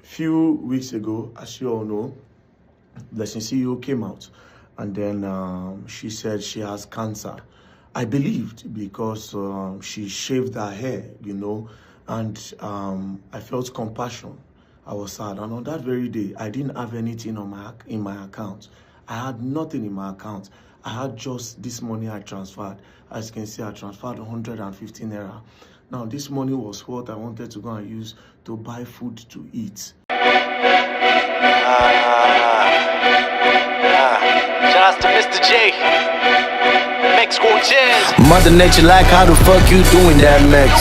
few weeks ago, as you all know, Blessing CEO came out, and then she said she has cancer. I believed because she shaved her hair, and I felt compassion. I was sad, and on that very day, I didn't have anything in my account. I had nothing in my account. I had just this money I transferred. As you can see, I transferred 115 naira. Now, this money was what I wanted to go and use to buy food to eat. Shout out to Mr. J. Mother Nature like, how the fuck you doing that, Max?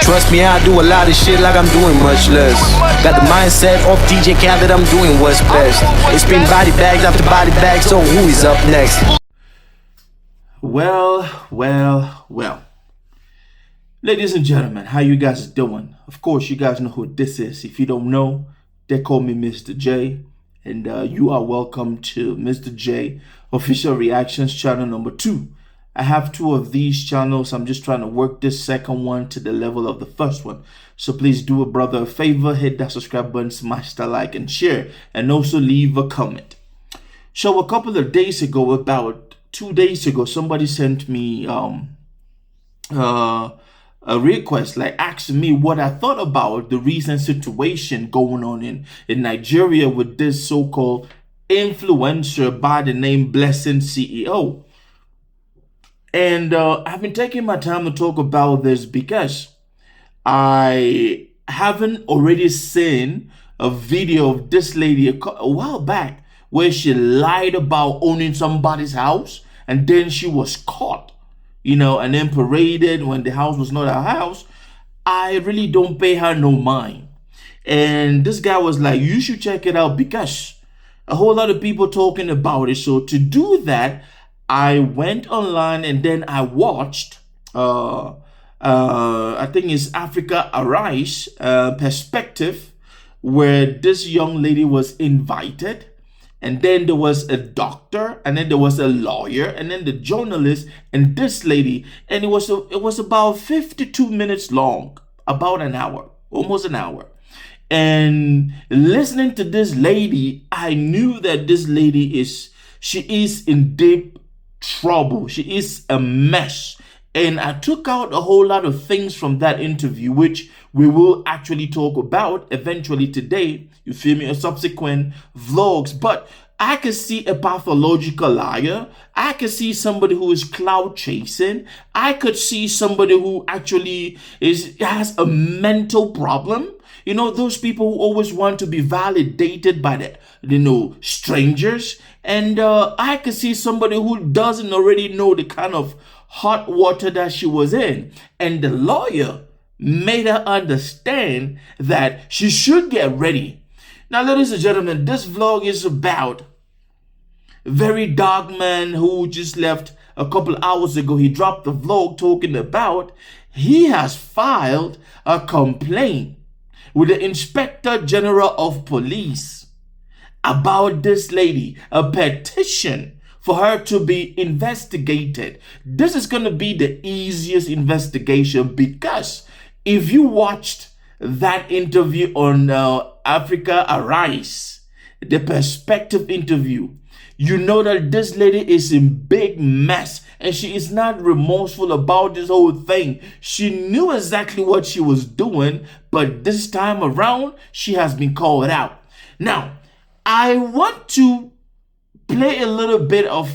Trust me, I do a lot of shit like I'm doing much less. Got the mindset of DJ Khaled, I'm doing what's best. It's been body bags after body bags, so who is up next? Well. Ladies and gentlemen, how you guys doing? Of course, you guys know who this is. If you don't know, they call me Mr. J. And you are welcome to Mr. J Official Reactions channel number 2. I have 2 of these channels. I'm just trying to work this second one to the level of the first one. So please do a brother a favor, hit that subscribe button, smash that like and share, and also leave a comment. So a couple of days ago, about 2 days ago, somebody sent me a request, like asking me what I thought about the recent situation going on in Nigeria with this so-called influencer by the name Blessing CEO. And I've been taking my time to talk about this because I haven't already seen a video of this lady a while back where she lied about owning somebody's house, and then she was caught, and then paraded when the house was not her house. I really don't pay her no mind. And this guy was like, you should check it out because a whole lot of people talking about it. So to do that, I went online and then I watched, I think it's Africa Arise perspective, where this young lady was invited. And then there was a doctor, and then there was a lawyer, and then the journalist, and this lady. And it was about 52 minutes long, about an hour, almost an hour. And listening to this lady, I knew that this lady she is in deep trouble. She is a mess. And I took out a whole lot of things from that interview, which we will actually talk about eventually today, you feel me, in subsequent vlogs. But I could see a pathological liar. I could see somebody who is cloud chasing. I could see somebody who actually has a mental problem. Those people who always want to be validated by strangers. And I could see somebody who doesn't already know the kind of hot water that she was in. And the lawyer made her understand that she should get ready. Now, ladies and gentlemen, this vlog is about VeryDarkMan, who just left a couple hours ago. He dropped the vlog talking about he has filed a complaint with the Inspector General of Police about this lady, a petition for her to be investigated. This is going to be the easiest investigation because if you watched that interview on Africa Arise, the perspective interview, you know that this lady is in big mess and she is not remorseful about this whole thing. She knew exactly what she was doing, but this time around, she has been called out. Now, I want to play a little bit of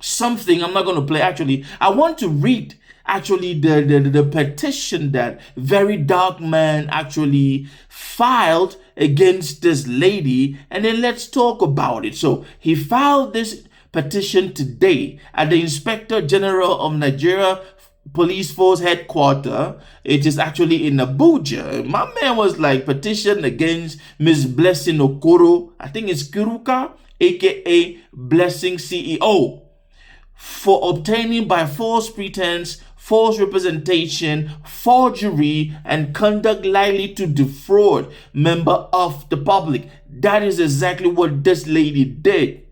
something. I'm not going to play, actually. I want to read actually the petition that VeryDarkMan actually filed against this lady, and then let's talk about it. So he filed this petition today at the Inspector General of Nigeria Police Force headquarters. It is actually in Abuja. My man was like, petition against Miss Blessing Okoro, I think it's Kiruka, aka Blessing CEO, for obtaining by false pretense, false representation, forgery, and conduct likely to defraud member of the public. That is exactly what this lady did.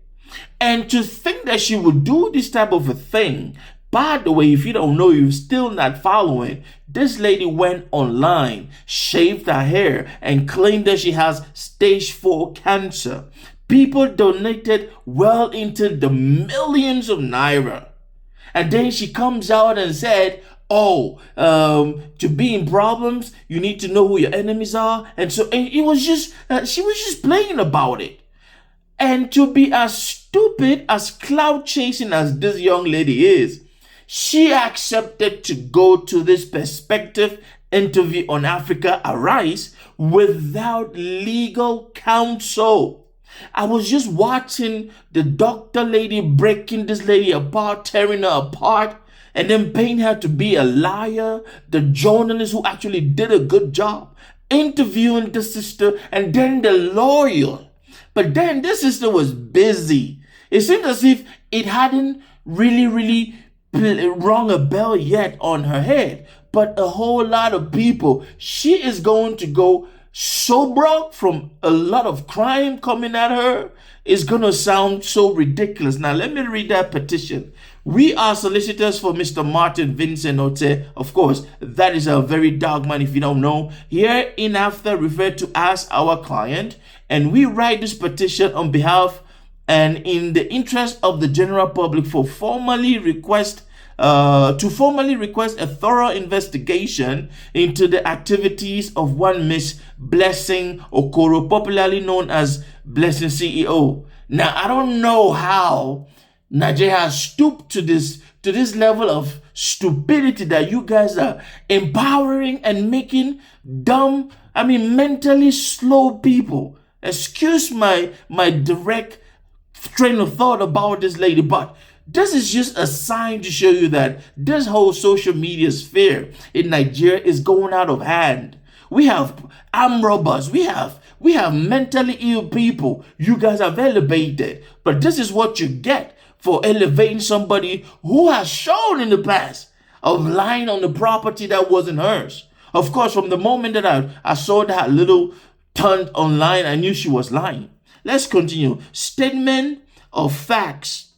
And to think that she would do this type of a thing By the way, if you don't know, you're still not following, this lady went online, shaved her hair, and claimed that she has stage 4 cancer. People donated well into the millions of naira. And then she comes out and said, oh, to be in problems, you need to know who your enemies are. And it was just, she was just playing about it. And to be as stupid, as cloud chasing as this young lady is, she accepted to go to this perspective interview on Africa Arise without legal counsel. I was just watching the doctor lady breaking this lady apart, tearing her apart, and then paying her to be a liar. The journalist who actually did a good job interviewing the sister, and then the lawyer. But then this sister was busy. It seemed as if it hadn't really rung a bell yet on her head. But a whole lot of people, she is going to go so broke from a lot of crime coming at her. It's going to sound so ridiculous. Now, let me read that petition. We are solicitors for Mr. Martins Vincent Otse. Of course, that is a very dark man if you don't know. Hereinafter referred to as our client. And we write this petition on behalf and in the interest of the general public to formally request a thorough investigation into the activities of one Miss Blessing Okoro, popularly known as Blessing CEO. Now, I don't know how Nigeria has stooped to this level of stupidity that you guys are empowering and making dumb, mentally slow people. Excuse my direct train of thought about this lady, but this is just a sign to show you that this whole social media sphere in Nigeria is going out of hand. We have armed robbers. We have mentally ill people. You guys have elevated. But this is what you get for elevating somebody who has shown in the past of lying on the property that wasn't hers. Of course, from the moment that I saw that little turned online, I knew she was lying. Let's continue. Statement of facts.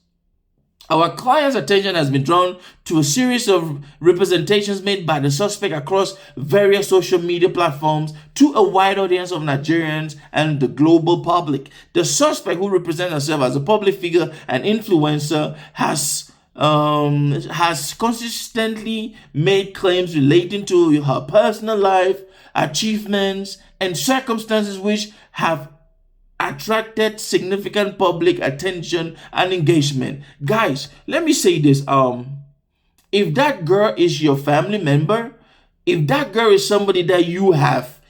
Our client's attention has been drawn to a series of representations made by the suspect across various social media platforms to a wide audience of Nigerians and the global public. The suspect, who represents herself as a public figure and influencer, has consistently made claims relating to her personal life, achievements, and circumstances which have attracted significant public attention and engagement. Guys, let me say this. If that girl is your family member, if that girl is somebody that you have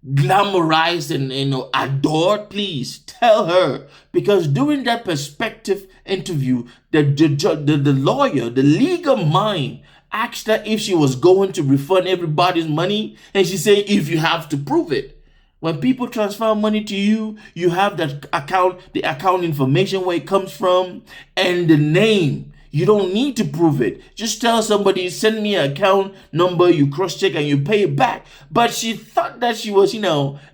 glamorized and adored, please tell her. Because during that perspective interview, the lawyer, the legal mind, asked her if she was going to refund everybody's money, and she said, if you have to prove it. When people transfer money to you, you have that account, the account information, where it comes from, and the name. You don't need to prove it. Just tell somebody, send me an account number, you cross-check and you pay it back. But she thought that she was,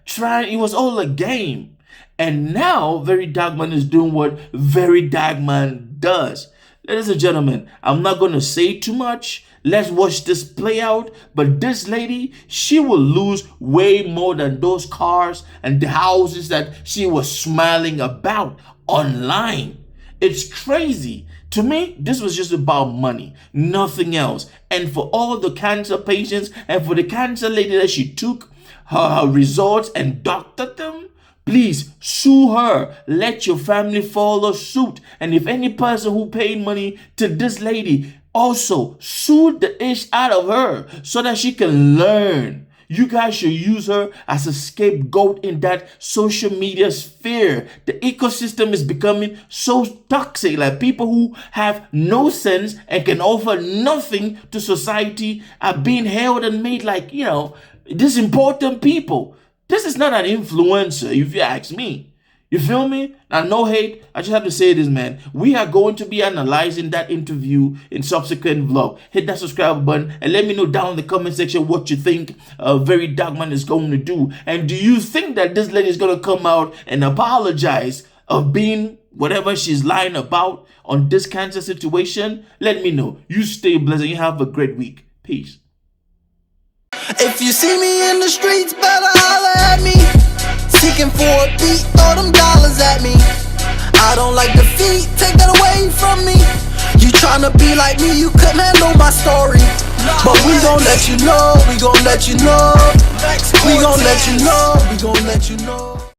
trying, it was all a game. And now, VeryDarkMan is doing what VeryDarkMan does. Ladies and gentlemen, I'm not going to say too much. Let's watch this play out. But this lady, she will lose way more than those cars and the houses that she was smiling about online. It's crazy. To me, this was just about money, nothing else. And for all the cancer patients and for the cancer lady that she took her results and doctored them, please sue her. Let your family follow suit. And if any person who paid money to this lady, also sue the ish out of her so that she can learn. You guys should use her as a scapegoat in that social media sphere. The ecosystem is becoming so toxic. Like, people who have no sense and can offer nothing to society are being held and made like, these important people. This is not an influencer, if you ask me. You feel me? Now, no hate. I just have to say this, man. We are going to be analyzing that interview in subsequent vlog. Hit that subscribe button and let me know down in the comment section what you think VeryDarkMan is going to do. And do you think that this lady is going to come out and apologize of being whatever she's lying about on this cancer situation, let me know. You stay blessed and you have a great week. Peace. If you see me in the streets, better holler at me. Seeking for a beat, throw them dollars at me. I don't like defeat, take that away from me. You tryna be like me, you couldn't handle my story. But we gon' let you know, we gon' let you know. We gon' let you know, we gon' let you know.